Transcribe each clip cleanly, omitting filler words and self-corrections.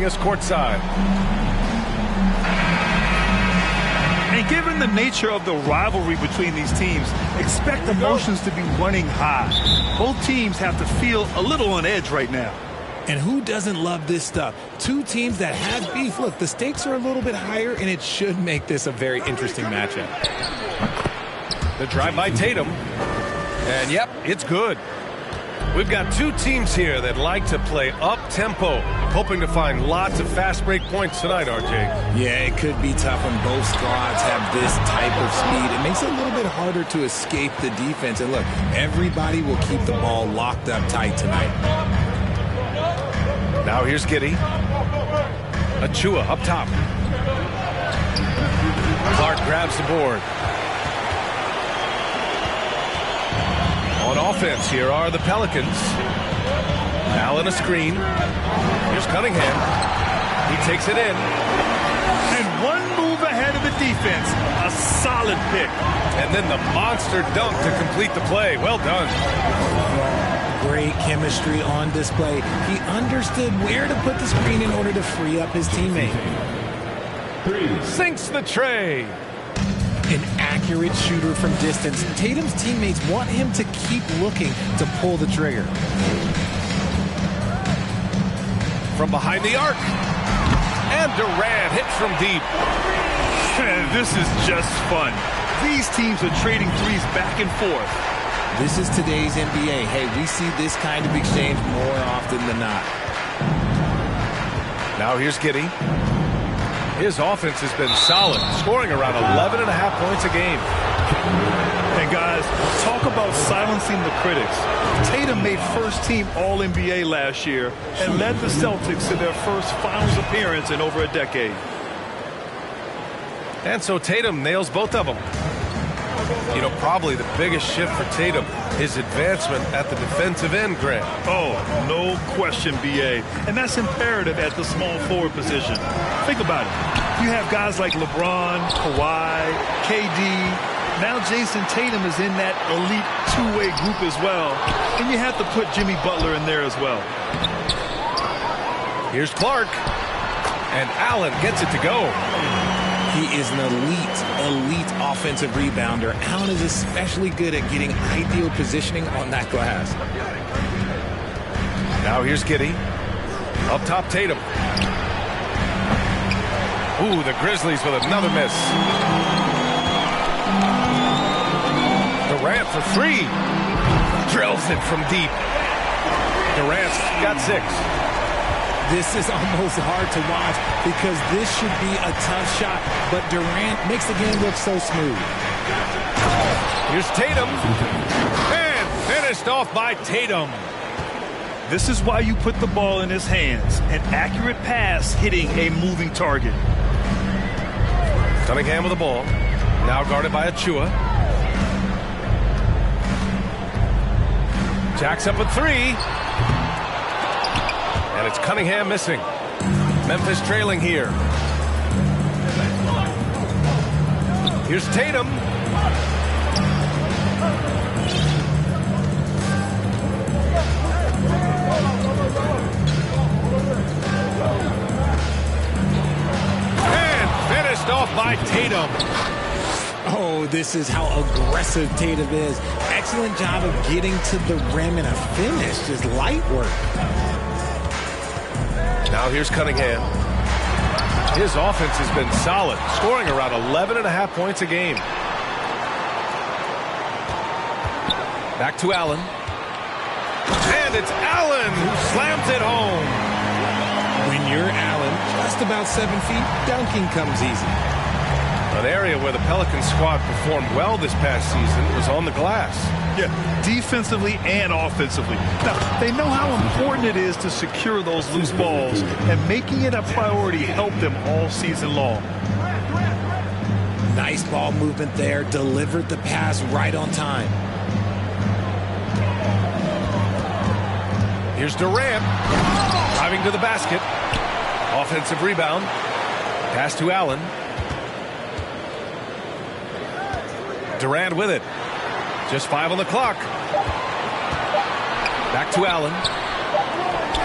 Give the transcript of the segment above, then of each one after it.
Us courtside. And given the nature of the rivalry between these teams, expect emotions to be running high. Both teams have to feel a little on edge right now. And who doesn't love this stuff? Two teams that have beef. Look, the stakes are a little bit higher, and it should make this a very interesting matchup. The drive by Tatum. And, yep, it's good. We've got two teams here that like to play up-tempo, hoping to find lots of fast break points tonight, RJ. Yeah, it could be tough when both squads have this type of speed. It makes it a little bit harder to escape the defense. And look, everybody will keep the ball locked up tight tonight. Now here's Giddey. Achua up top. Clark grabs the board. On offense, here are the Pelicans. Allen a screen. Here's Cunningham. He takes it in. And one move ahead of the defense. A solid pick. And then the monster dunk to complete the play. Well done. Great chemistry on display. He understood where to put the screen in order to free up his teammate. Sinks the tray. An accurate shooter from distance. Tatum's teammates want him to keep looking to pull the trigger. From behind the arc. And Durant hits from deep. This is just fun. These teams are trading threes back and forth. This is today's NBA. Hey, we see this kind of exchange more often than not. Now here's Giddey. His offense has been solid, scoring around 11.5 points a game. And guys, talk about silencing the critics. Tatum made first-team All-NBA last year and led the Celtics to their first finals appearance in over a decade. And so Tatum nails both of them. You know, probably the biggest shift for Tatum, his advancement at the defensive end, Grant. Oh, no question, B.A. And that's imperative at the small forward position. Think about it. You have guys like LeBron, Kawhi, KD. Now Jason Tatum is in that elite two-way group as well. And you have to put Jimmy Butler in there as well. Here's Clark. And Allen gets it to go. He is an elite offensive rebounder. Allen is especially good at getting ideal positioning on that glass. Now here's Giddey. Up top, Tatum. Ooh, the Grizzlies with another miss. Durant for three. Drills it from deep. Durant's got 6. This is almost hard to watch because this should be a tough shot, but Durant makes the game look so smooth. Here's Tatum. And finished off by Tatum. This is why you put the ball in his hands. An accurate pass hitting a moving target. Cunningham with the ball. Now guarded by Achua. Jacks up a 3. And it's Cunningham missing. Memphis trailing here. Here's Tatum. And finished off by Tatum. Oh, this is how aggressive Tatum is. Excellent job of getting to the rim and a finish. Just light work. Now here's Cunningham. His offense has been solid, scoring around 11.5 points a game. Back to Allen. And it's Allen who slams it home. When you're Allen, just about 7 feet, dunking comes easy. An area where the Pelicans squad performed well this past season was on the glass. Yeah, defensively and offensively. Now, they know how important it is to secure those loose balls, and making it a priority helped them all season long. Nice ball movement there. Delivered the pass right on time. Here's Durant. Driving to the basket. Offensive rebound. Pass to Allen. Durant with it. Just 5 on the clock. Back to Allen.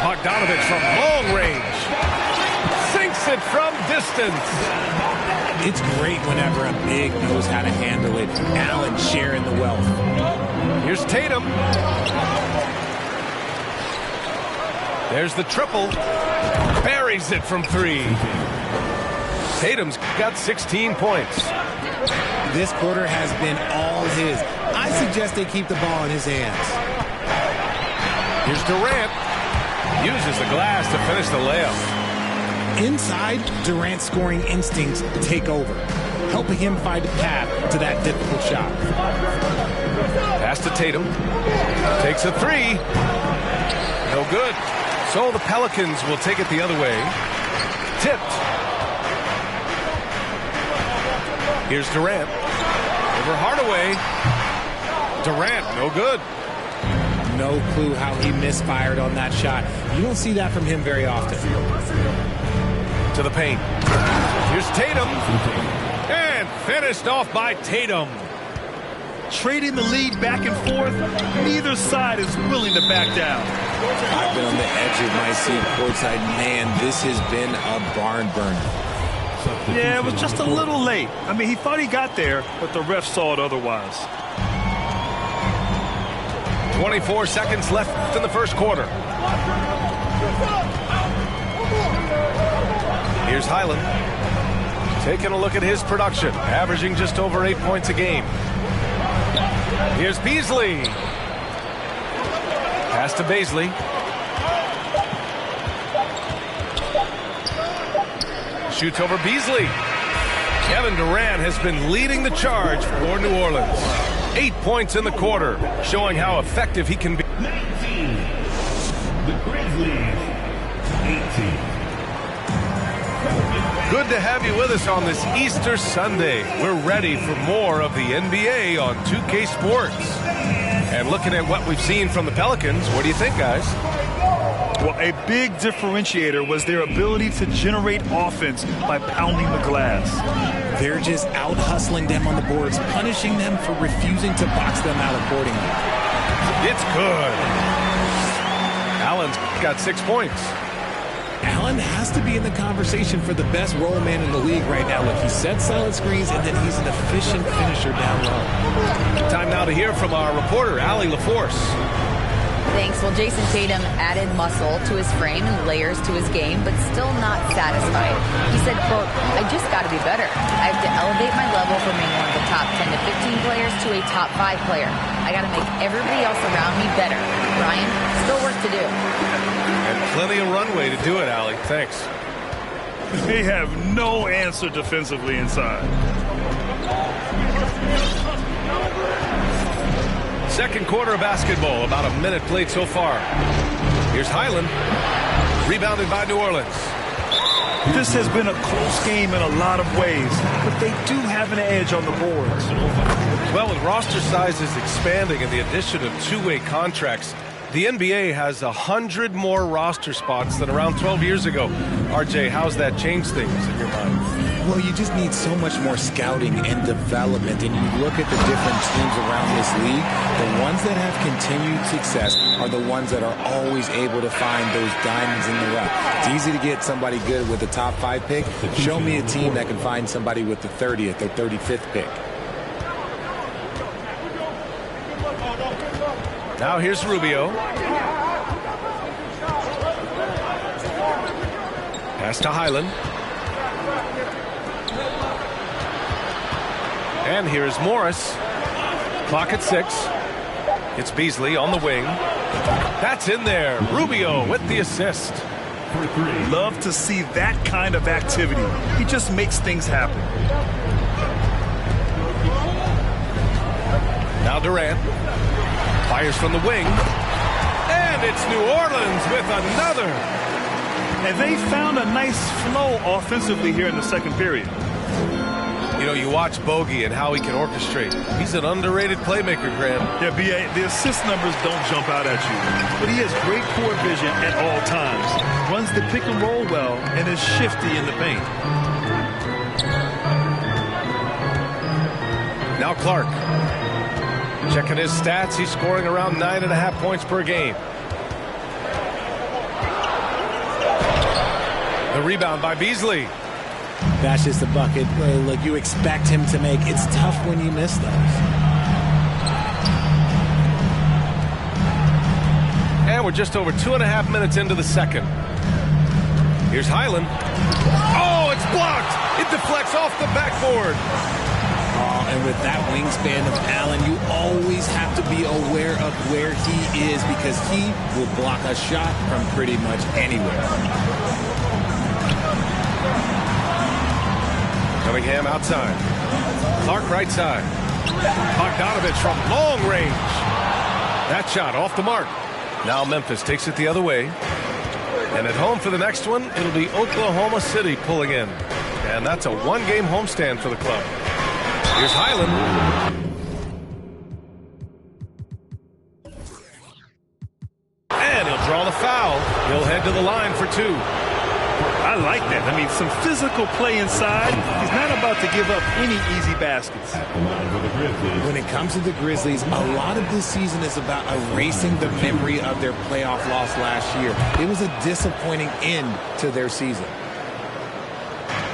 Bogdanovich from long range. it from distance. It's great whenever a big knows how to handle it. Allen sharing the wealth. Here's Tatum. There's the triple. Buries it from 3. Tatum's got 16 points. This quarter has been all his. I suggest they keep the ball in his hands. Here's Durant. Uses the glass to finish the layup. Inside, Durant's scoring instincts take over, helping him find a path to that difficult shot. Pass to Tatum. Takes a 3. No good. So the Pelicans will take it the other way. Tipped. Here's Durant. Over Hardaway. Durant, no good. No clue how he misfired on that shot. You don't see that from him very often. To the paint. Here's Tatum. And finished off by Tatum. Trading the lead back and forth, neither side is willing to back down. I've been on the edge of my seat courtside. Man, this has been a barn burner. Yeah, it was just a little late. I mean, he thought he got there, but the ref saw it otherwise. 24 seconds left in the first quarter. Here's Highland. Taking a look at his production, averaging just over 8 points a game. Here's Beasley. Pass to Beasley. Shoots over Beasley. Kevin Durant has been leading the charge for New Orleans. 8 points in the quarter, showing how effective he can be. 19. The Grizzlies. 18. Good to have you with us on this Easter Sunday. We're ready for more of the NBA on 2K Sports. And looking at what we've seen from the Pelicans, what do you think, guys? Well, a big differentiator was their ability to generate offense by pounding the glass. They're just out-hustling them on the boards, punishing them for refusing to box them out accordingly. It's good. Allen's got 6 points. Allen has to be in the conversation for the best roll man in the league right now. Look, he sets solid screens, and then he's an efficient finisher down low. Time now to hear from our reporter, Allie LaForce. Thanks. Well, Jason Tatum added muscle to his frame and layers to his game, but still not satisfied. He said, quote, "I just got to be better. I have to elevate my level from being one of the top 10 to 15 players to a top 5 player. I got to make everybody else around me better. Ryan, still work to do." And plenty of runway to do it, Allie. Thanks. They have no answer defensively inside. Second quarter of basketball, about a minute played so far. Here's Highland, rebounded by New Orleans. This has been a close game in a lot of ways, but they do have an edge on the boards. Well, with roster sizes expanding and the addition of two-way contracts, the NBA has 100 more roster spots than around 12 years ago. RJ, how's that changed things in your mind? Well, you just need so much more scouting and development. And you look at the different teams around this league, the ones that have continued success are the ones that are always able to find those diamonds in the rough. It's easy to get somebody good with the top 5 pick. Show me a team that can find somebody with the 30th or 35th pick. Now here's Rubio. Pass to Highland. And here's Morris. Clock at 6. It's Beasley on the wing. That's in there. Rubio with the assist. Love to see that kind of activity. He just makes things happen. Now Durant. Fires from the wing. And it's New Orleans with another. And they found a nice flow offensively here in the second period. You know, you watch Bogey and how he can orchestrate. He's an underrated playmaker, Graham. Yeah, B.A., the assist numbers don't jump out at you. But he has great court vision at all times. Runs the pick and roll well and is shifty in the paint. Now Clark. Checking his stats, he's scoring around 9.5 points per game. The rebound by Beasley. That's just a bucket like you expect him to make. It's tough when you miss those. And we're just over 2.5 minutes into the second. Here's Highland. Oh, it's blocked. It deflects off the backboard. And with that wingspan of Allen, you always have to be aware of where he is because he will block a shot from pretty much anywhere. Cunningham outside. Clark right side. Bogdanovich from long range. That shot off the mark. Now Memphis takes it the other way. And at home for the next one, it'll be Oklahoma City pulling in. And that's a one-game homestand for the club. Here's Highland. And he'll draw the foul. He'll head to the line for two. I like that. I mean, some physical play inside. He's not about to give up any easy baskets. When it comes to the Grizzlies, a lot of this season is about erasing the memory of their playoff loss last year. It was a disappointing end to their season.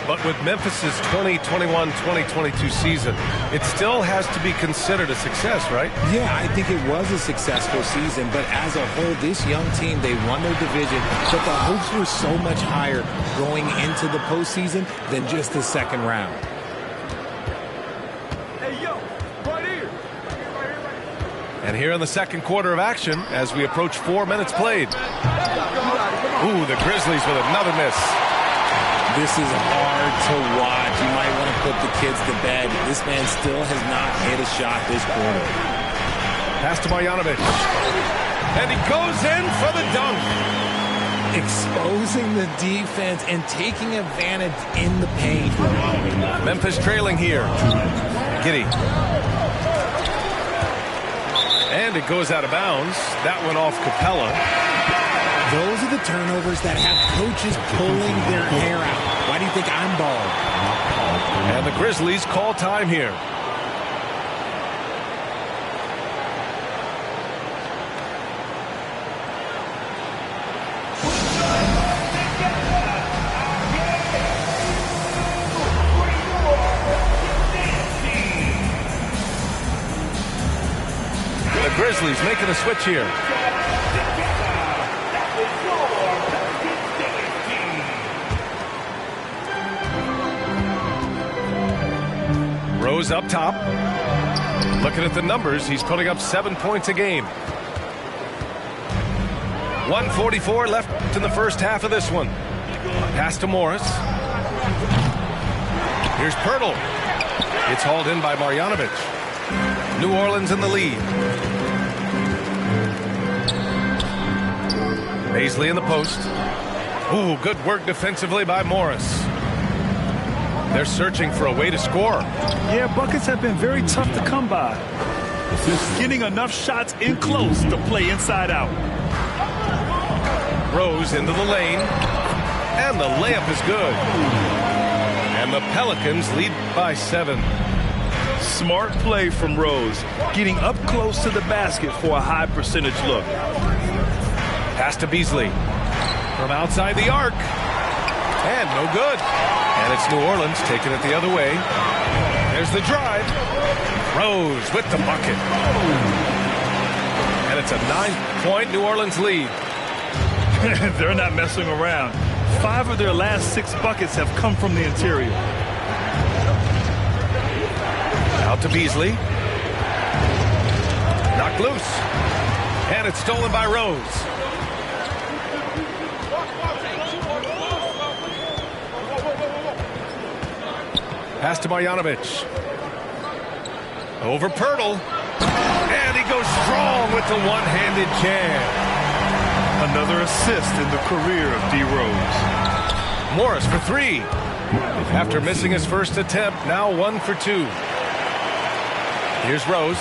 But with Memphis's 2021-2022 season, it still has to be considered a success, right? Yeah, I think it was a successful season, but as a whole, this young team, they won their division, but the hopes were so much higher going into the postseason than just the second round. Hey, yo, right here. And here in the second quarter of action, as we approach 4 minutes played. Ooh, the Grizzlies with another miss. This is hard to watch. You might want to put the kids to bed. This man still has not hit a shot this quarter. Pass to Marjanovic. And he goes in for the dunk. Exposing the defense and taking advantage in the paint. Memphis trailing here. Giddey. And it goes out of bounds. That went off Capella. Those are the turnovers that have coaches pulling their hair out. Why do you think I'm bald? And the Grizzlies call time here. The Grizzlies making a switch here. Rose up top. Looking at the numbers, he's putting up 7 points a game. 1:44 left in the first half of this one. Pass to Morris. Here's Pirtle. It's hauled in by Marjanovic. New Orleans in the lead. Paisley in the post. Ooh, good work defensively by Morris. They're searching for a way to score. Yeah, buckets have been very tough to come by. Getting enough shots in close to play inside out. Rose into the lane. And the layup is good. And the Pelicans lead by 7. Smart play from Rose. Getting up close to the basket for a high percentage look. Pass to Beasley. From outside the arc. And no good. And it's New Orleans taking it the other way. There's the drive. Rose with the bucket. And it's a 9-point New Orleans lead. They're not messing around. 5 of their last 6 buckets have come from the interior. Out to Beasley. Knocked loose. And it's stolen by Rose. Pass to Marjanovic. Over Pirtle. And he goes strong with the one-handed jam. Another assist in the career of D. Rose. Morris for 3. After missing his first attempt, now 1 for 2. Here's Rose.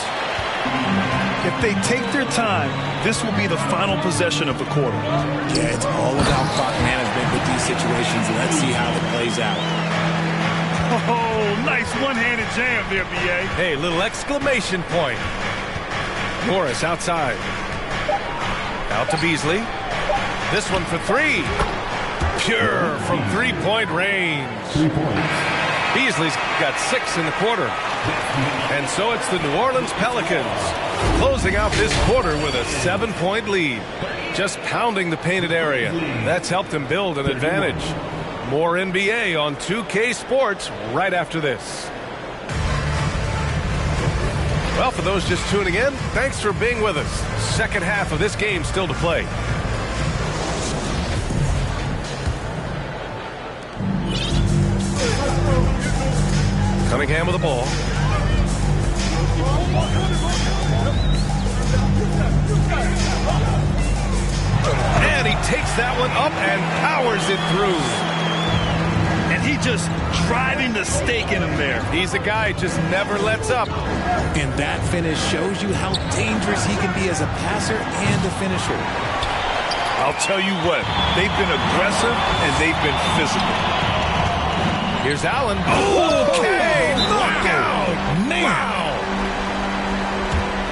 If they take their time, this will be the final possession of the quarter. Yeah, it's all about clock management with these situations. Let's see how it plays out. Oh, nice one-handed jam there, B.A. Hey, little exclamation point. Morris outside. Out to Beasley. This one for 3. pure from three-point range. 3 points. Beasley's got 6 in the quarter. And so it's the New Orleans Pelicans closing out this quarter with a 7-point lead. Just pounding the painted area. That's helped them build an advantage. More NBA on 2K Sports right after this. Well, for those just tuning in, thanks for being with us. Second half of this game still to play. Cunningham with the ball. And he takes that one up and powers it through. And he just driving the stake in him there. He's a guy who just never lets up. And that finish shows you how dangerous he can be as a passer and a finisher. I'll tell you what, they've been aggressive and they've been physical. Here's Allen. Okay, knockout. Wow.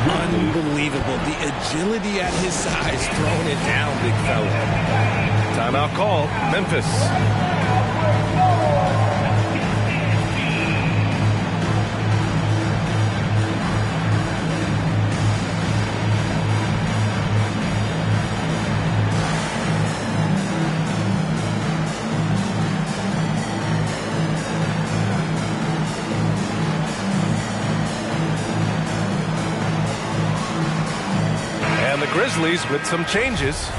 Unbelievable. The agility at his size, throwing it down, big fella. Timeout call, Memphis. The Grizzlies with some changes.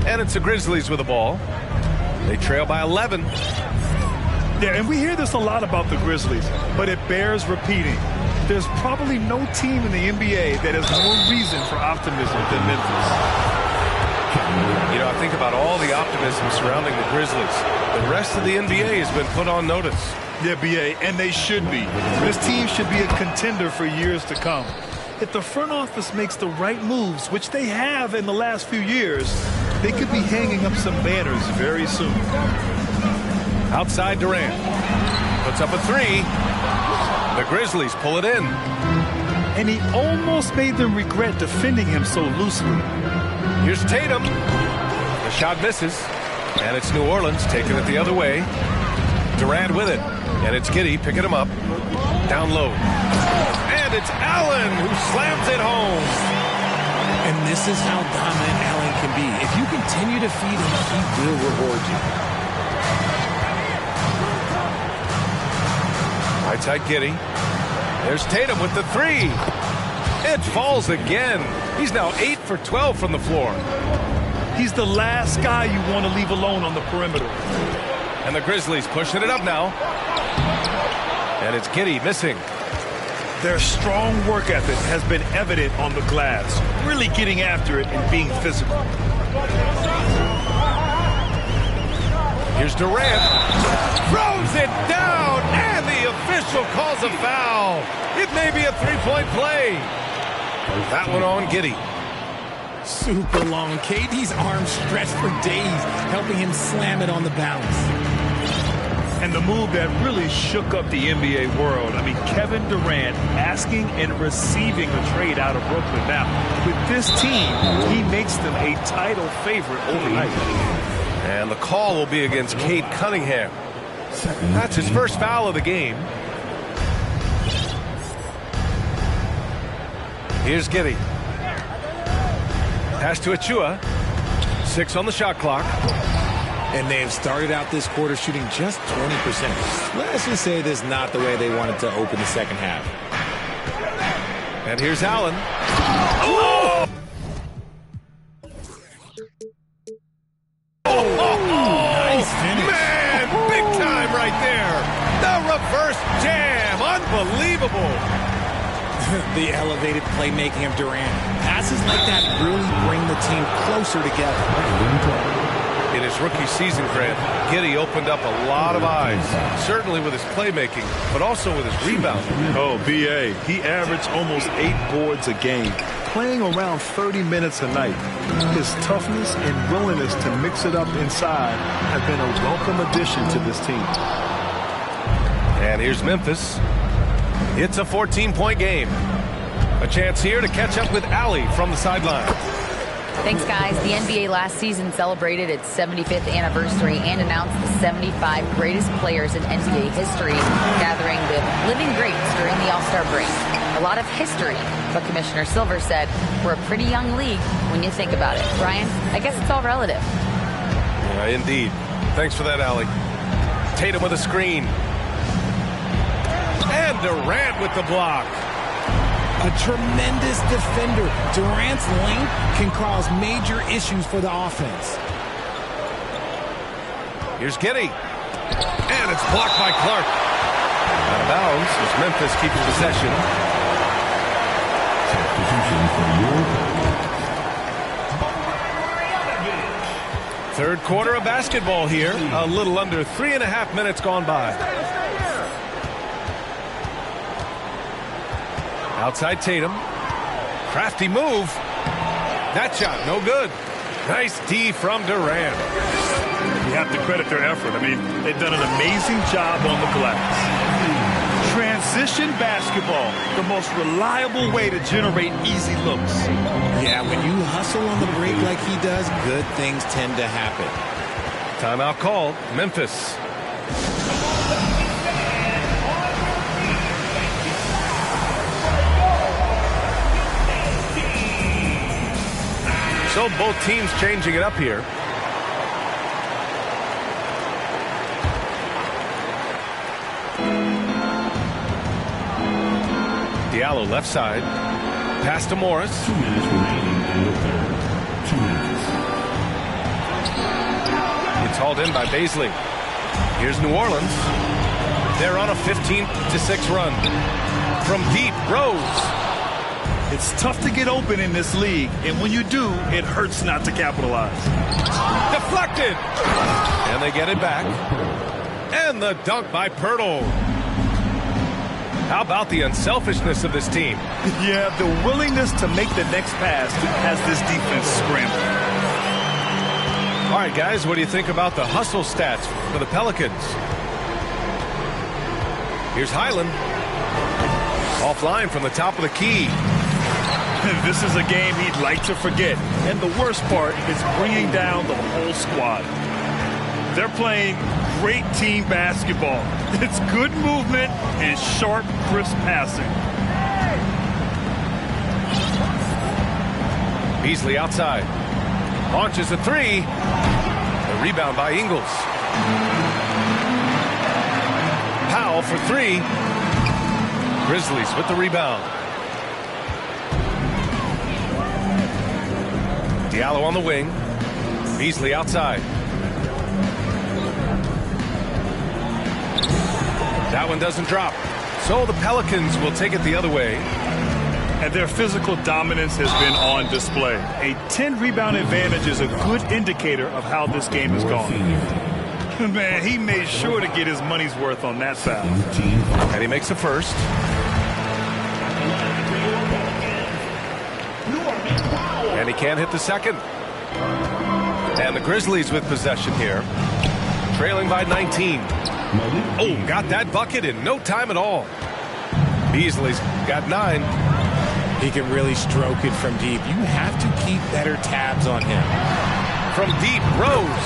And it's the Grizzlies with the ball. They trail by 11. Yeah, and we hear this a lot about the Grizzlies, but it bears repeating. There's probably no team in the NBA that has more reason for optimism than Memphis. You know, I think about all the optimism surrounding the Grizzlies. The rest of the NBA has been put on notice. Yeah, BA, and they should be. This team should be a contender for years to come. If the front office makes the right moves, which they have in the last few years, they could be hanging up some banners very soon. Outside Durant. Puts up a three. The Grizzlies pull it in. And he almost made them regret defending him so loosely. Here's Tatum. The shot misses. And it's New Orleans taking it the other way. Durant with it. And it's Giddey picking him up. Down low. And it's Allen who slams it home. And this is how dominant Allen can be. If you continue to feed him, he will reward you. Right side Giddey. There's Tatum with the three. It falls again. He's now 8 for 12 from the floor. He's the last guy you want to leave alone on the perimeter. And the Grizzlies pushing it up now. And it's Giddey missing. Their strong work ethic has been evident on the glass, really getting after it and being physical. Here's Durant. Throws it down, and the official calls a foul. It may be a three-point play. That one on Giddey. Super long. KD's arms stretched for days, helping him slam it on the bounce. And the move that really shook up the NBA world. I mean, Kevin Durant asking and receiving a trade out of Brooklyn. Now, with this team, he makes them a title favorite overnight. And the call will be against Cade Cunningham. That's his first foul of the game. Here's Giddey. Pass to Achua. 6 on the shot clock. And they have started out this quarter shooting just 20%. Let's just say this is not the way they wanted to open the second half. And here's Allen. Oh! Nice finish. Man, big time right there. The reverse jam. Unbelievable. The elevated playmaking of Durant. Passes like that really bring the team closer together. In his rookie season, Grant, Giddey opened up a lot of eyes, certainly with his playmaking, but also with his rebounding. Oh, BA, he averaged almost 8 boards a game, playing around 30 minutes a night. His toughness and willingness to mix it up inside have been a welcome addition to this team. And here's Memphis. It's a 14-point game. A chance here to catch up with Allie from the sideline. Thanks, guys. The NBA last season celebrated its 75th anniversary and announced the 75 greatest players in NBA history, gathering with living greats during the All-Star break. A lot of history, but Commissioner Silver said we're a pretty young league when you think about it. Brian, I guess it's all relative. Yeah, indeed. Thanks for that, Allie. Tatum with a screen. And Durant with the block. A tremendous defender. Durant's length can cause major issues for the offense. Here's Giddey. And it's blocked by Clark. Out of bounds as Memphis keeps possession. Third quarter of basketball here. A little under 3.5 minutes gone by. Outside Tatum. Crafty move. That shot, no good. Nice D from Durant. You have to credit their effort. I mean, they've done an amazing job on the glass. Transition basketball, the most reliable way to generate easy looks. Yeah, when you hustle on the break like he does, good things tend to happen. Timeout called. Memphis. So both teams changing it up here. Diallo left side. Pass to Morris. 2 minutes remaining in the third. 2 minutes. It's hauled in by Baisley. Here's New Orleans. They're on a 15-6 run. From deep, Rose. It's tough to get open in this league, and when you do, it hurts not to capitalize. Deflected. And they get it back. And the dunk by Pirtle. How about the unselfishness of this team? Yeah, the willingness to make the next pass has this defense scrambling. All right, guys, what do you think about the hustle stats for the Pelicans? Here's Highland. Offline from the top of the key. This is a game he'd like to forget. And the worst part is bringing down the whole squad. They're playing great team basketball. It's good movement and sharp, crisp passing. Beasley outside. Launches a three. The rebound by Ingles. Powell for three. Grizzlies with the rebound. Diallo on the wing. Beasley outside. That one doesn't drop. So the Pelicans will take it the other way. And their physical dominance has been on display. A 10-rebound advantage is a good indicator of how this game is going. Man, he made sure to get his money's worth on that foul. And he makes the first. And he can't hit the second. And the Grizzlies with possession here. Trailing by 19. Oh, got that bucket in no time at all. Beasley's got 9. He can really stroke it from deep. You have to keep better tabs on him. From deep, Rose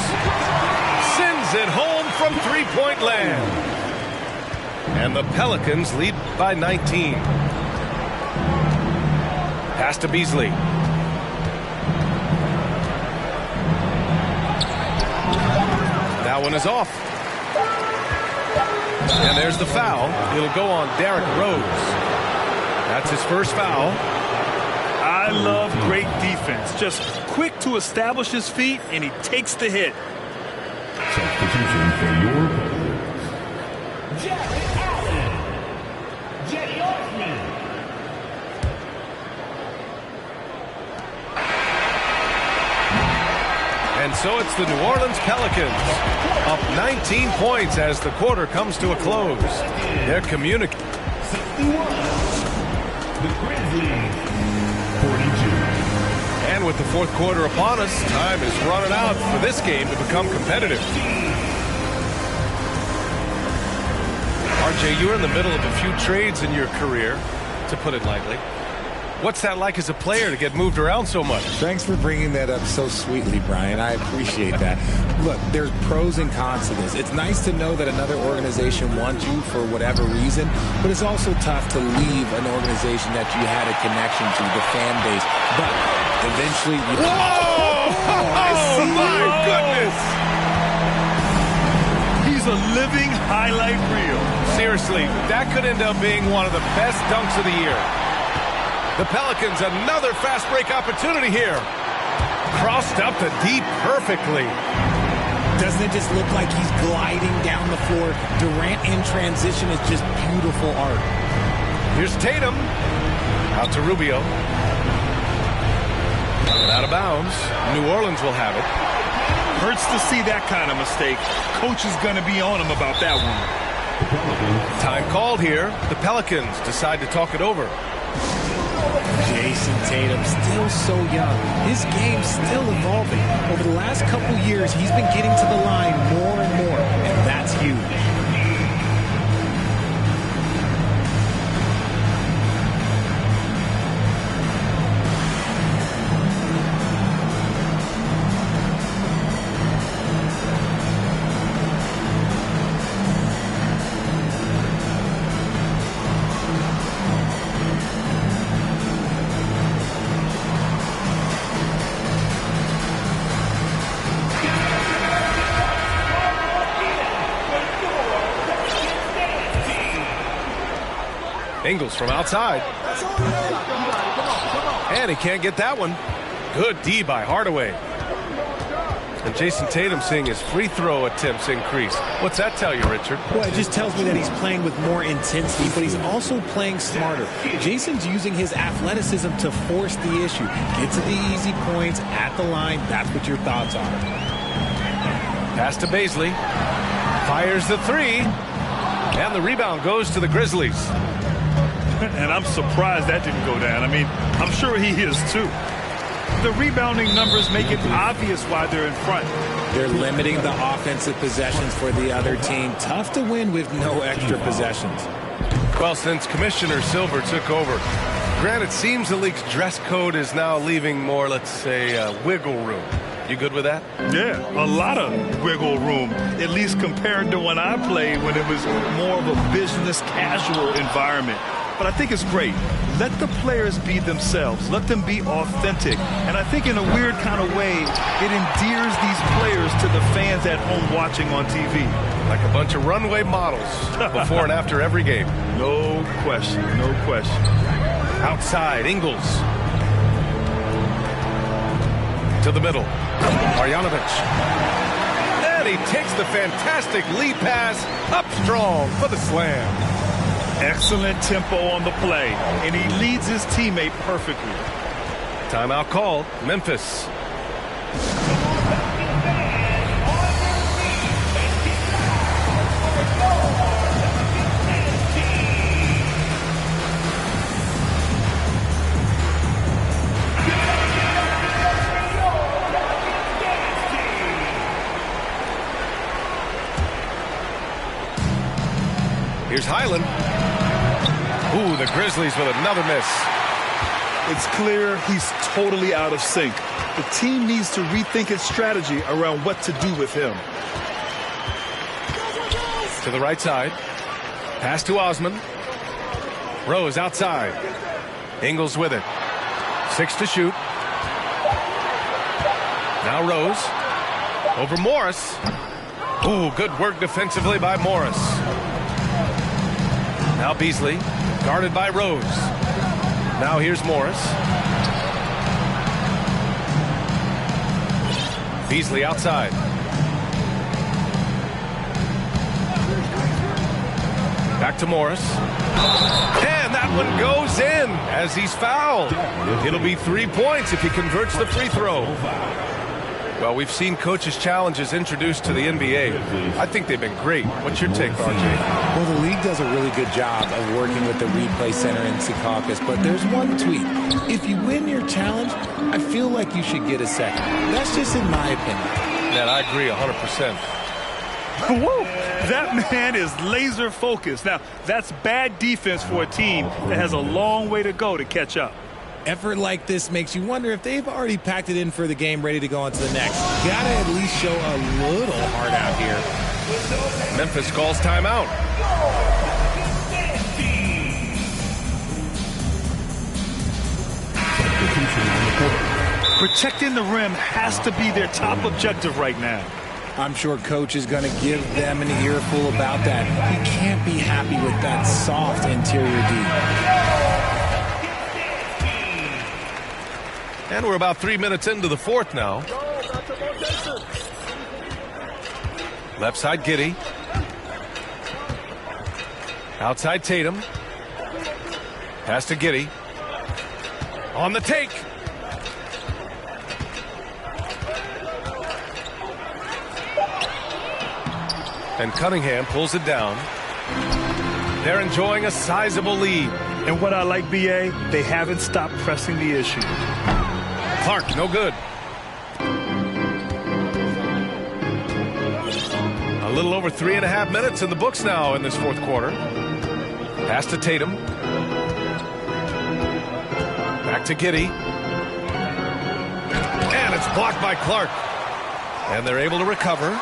sends it home from three-point land. And the Pelicans lead by 19. Pass to Beasley. That one is off. And there's the foul. It'll go on Derrick Rose. That's his first foul. I love great defense. Just quick to establish his feet, and he takes the hit. Substitution for your players. Jarrett Allen. Jetty Osman. And so it's the New Orleans Pelicans up 19 points as the quarter comes to a close. They're communicating. 61. The Grizzlies. 42. And with the fourth quarter upon us, time is running out for this game to become competitive. RJ, you were in the middle of a few trades in your career, to put it lightly. What's that like as a player to get moved around so much? Thanks for bringing that up so sweetly, Brian. I appreciate that. Look, there's pros and cons to this. It's nice to know that another organization wants you for whatever reason, but it's also tough to leave an organization that you had a connection to, the fan base. But eventually... Whoa! Oh, my goodness! He's a living highlight reel. Seriously, that could end up being one of the best dunks of the year. The Pelicans, another fast break opportunity here. Crossed up the deep perfectly. Doesn't it just look like he's gliding down the floor? Durant in transition is just beautiful art. Here's Tatum. Out to Rubio. And out of bounds. New Orleans will have it. Hurts to see that kind of mistake. Coach is going to be on him about that one. Time called here. The Pelicans decide to talk it over. Jason Tatum, still so young. His game's still evolving. Over the last couple years, he's been getting to the line more and more, and that's huge. Ingles from outside. And he can't get that one. Good D by Hardaway. And Jason Tatum seeing his free throw attempts increase. What's that tell you, Richard? Well, it just tells me that he's playing with more intensity, but he's also playing smarter. Jason's using his athleticism to force the issue. Get to the easy points at the line. That's what your thoughts are. Pass to Baisley. Fires the three. And the rebound goes to the Grizzlies. And I'm surprised that didn't go down. I mean, I'm sure he is too. The rebounding numbers make it obvious why they're in front. They're limiting the offensive possessions for the other team. Tough to win with no extra possessions. Well, since Commissioner Silver took over, granted, it seems the league's dress code is now leaving more, let's say, wiggle room. You good with that? Yeah, a lot of wiggle room, at least compared to when I played, when it was more of a business casual environment. But I think it's great. Let the players be themselves. Let them be authentic. And I think in a weird kind of way, it endears these players to the fans at home watching on TV. Like a bunch of runway models before and after every game. No question, no question. Outside, Ingles. To the middle. Marjanovic. And he takes the fantastic lead pass up strong for the slam. Excellent tempo on the play, and he leads his teammate perfectly. Timeout called. Memphis. Here's Highland. Ooh, the Grizzlies with another miss. It's clear he's totally out of sync. The team needs to rethink its strategy around what to do with him. To the right side. Pass to Osman. Rose outside. Ingles with it. 6 to shoot. Now Rose. Over Morris. Ooh, good work defensively by Morris. Now Beasley, guarded by Rose. Now here's Morris. Beasley outside. Back to Morris. And that one goes in as he's fouled. It'll be 3 points if he converts the free throw. Well, we've seen coaches' challenges introduced to the NBA. I think they've been great. What's your take, RJ? Well, the league does a really good job of working with the replay center in Secaucus, but there's one tweak. If you win your challenge, I feel like you should get a second. That's just in my opinion. Man, I agree 100%. Whoa, that man is laser focused. Now, that's bad defense for a team that has a long way to go to catch up. Effort like this makes you wonder if they've already packed it in for the game, ready to go on to the next. Gotta at least show a little heart out here. Memphis calls timeout. Protecting the rim has to be their top objective right now. I'm sure Coach is going to give them an earful about that. He can't be happy with that soft interior D. And we're about 3 minutes into the fourth now. Left side, Giddey. Outside, Tatum. Pass to Giddey. On the take. And Cunningham pulls it down. They're enjoying a sizable lead. And what I like, B.A., they haven't stopped pressing the issue. Clark, no good. A little over 3.5 minutes in the books now in this fourth quarter. Pass to Tatum. Back to Giddey. And it's blocked by Clark. And they're able to recover.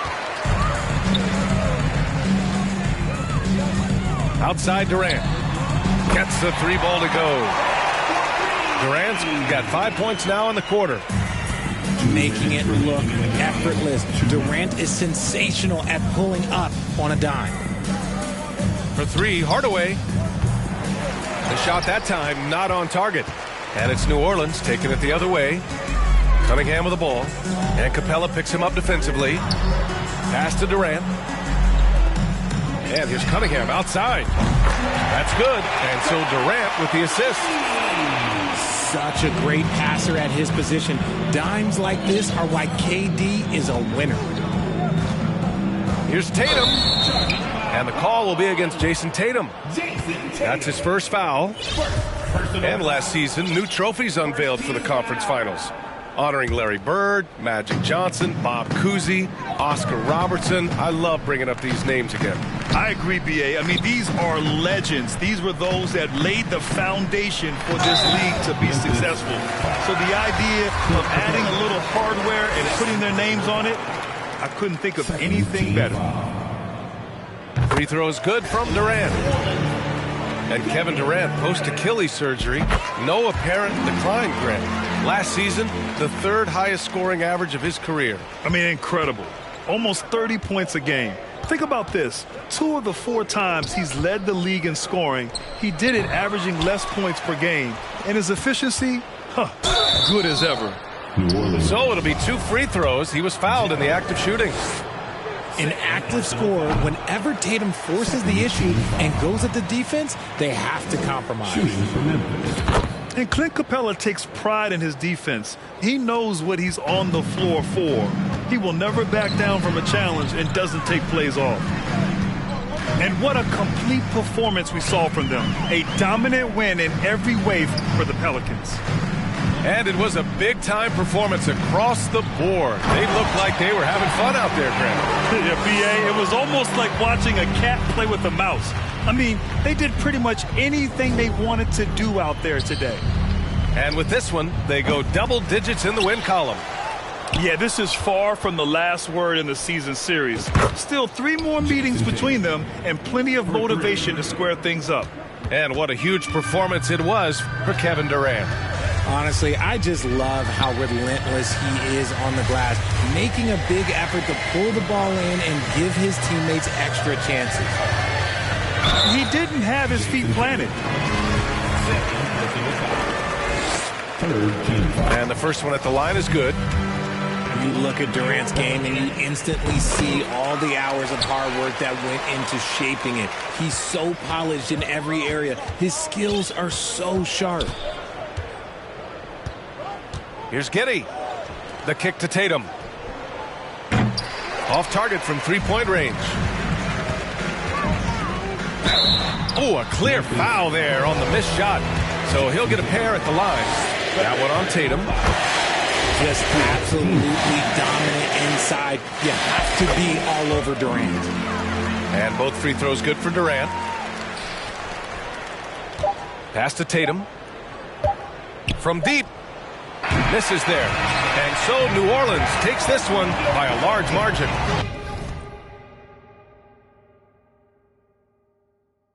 Outside Durant. Gets the three ball to go. Durant's got 5 points now in the quarter. Making it look effortless. Durant is sensational at pulling up on a dime. For three, Hardaway. The shot that time not on target. And it's New Orleans taking it the other way. Cunningham with the ball. And Capella picks him up defensively. Pass to Durant. And here's Cunningham outside. That's good. And so Durant with the assist. Such a great passer at his position. Dimes like this are why KD is a winner. Here's Tatum. And the call will be against Jason Tatum. That's his first foul. And last season, new trophies unveiled for the conference finals, honoring Larry Bird, Magic Johnson, Bob Cousy, Oscar Robertson. I love bringing up these names again. I agree, B.A. I mean, these are legends. These were those that laid the foundation for this league to be successful. So the idea of adding a little hardware and putting their names on it, I couldn't think of anything better. Free throw is good from Durant. And Kevin Durant post-Achilles surgery. No apparent decline, Grant. Last season, the third highest scoring average of his career. I mean, incredible. Almost 30 points a game. Think about this. 2 of the 4 times he's led the league in scoring, he did it averaging less points per game. And his efficiency, good as ever. So it'll be 2 free throws. He was fouled in the act of shooting. An active scorer, whenever Tatum forces the issue and goes at the defense, they have to compromise. And Clint Capella takes pride in his defense. He knows what he's on the floor for. He will never back down from a challenge and doesn't take plays off. And what a complete performance we saw from them. A dominant win in every way for the Pelicans. And it was a big-time performance across the board. They looked like they were having fun out there, Grant. Yeah, B.A., it was almost like watching a cat play with a mouse. I mean, they did pretty much anything they wanted to do out there today. And with this one, they go double digits in the win column. Yeah, this is far from the last word in the season series. Still 3 more meetings between them and plenty of motivation to square things up. And what a huge performance it was for Kevin Durant. Honestly, I just love how relentless he is on the glass, making a big effort to pull the ball in and give his teammates extra chances. He didn't have his feet planted. And the first one at the line is good. You look at Durant's game and you instantly see all the hours of hard work that went into shaping it. He's so polished in every area. His skills are so sharp. Here's Giddey. The kick to Tatum. Off target from three-point range. Oh, a clear foul there on the missed shot. So he'll get a pair at the line. That one on Tatum. Just absolutely dominant inside. You have to be all over Durant. And both free throws good for Durant. Pass to Tatum. from deep. Misses there. And so New Orleans takes this one by a large margin.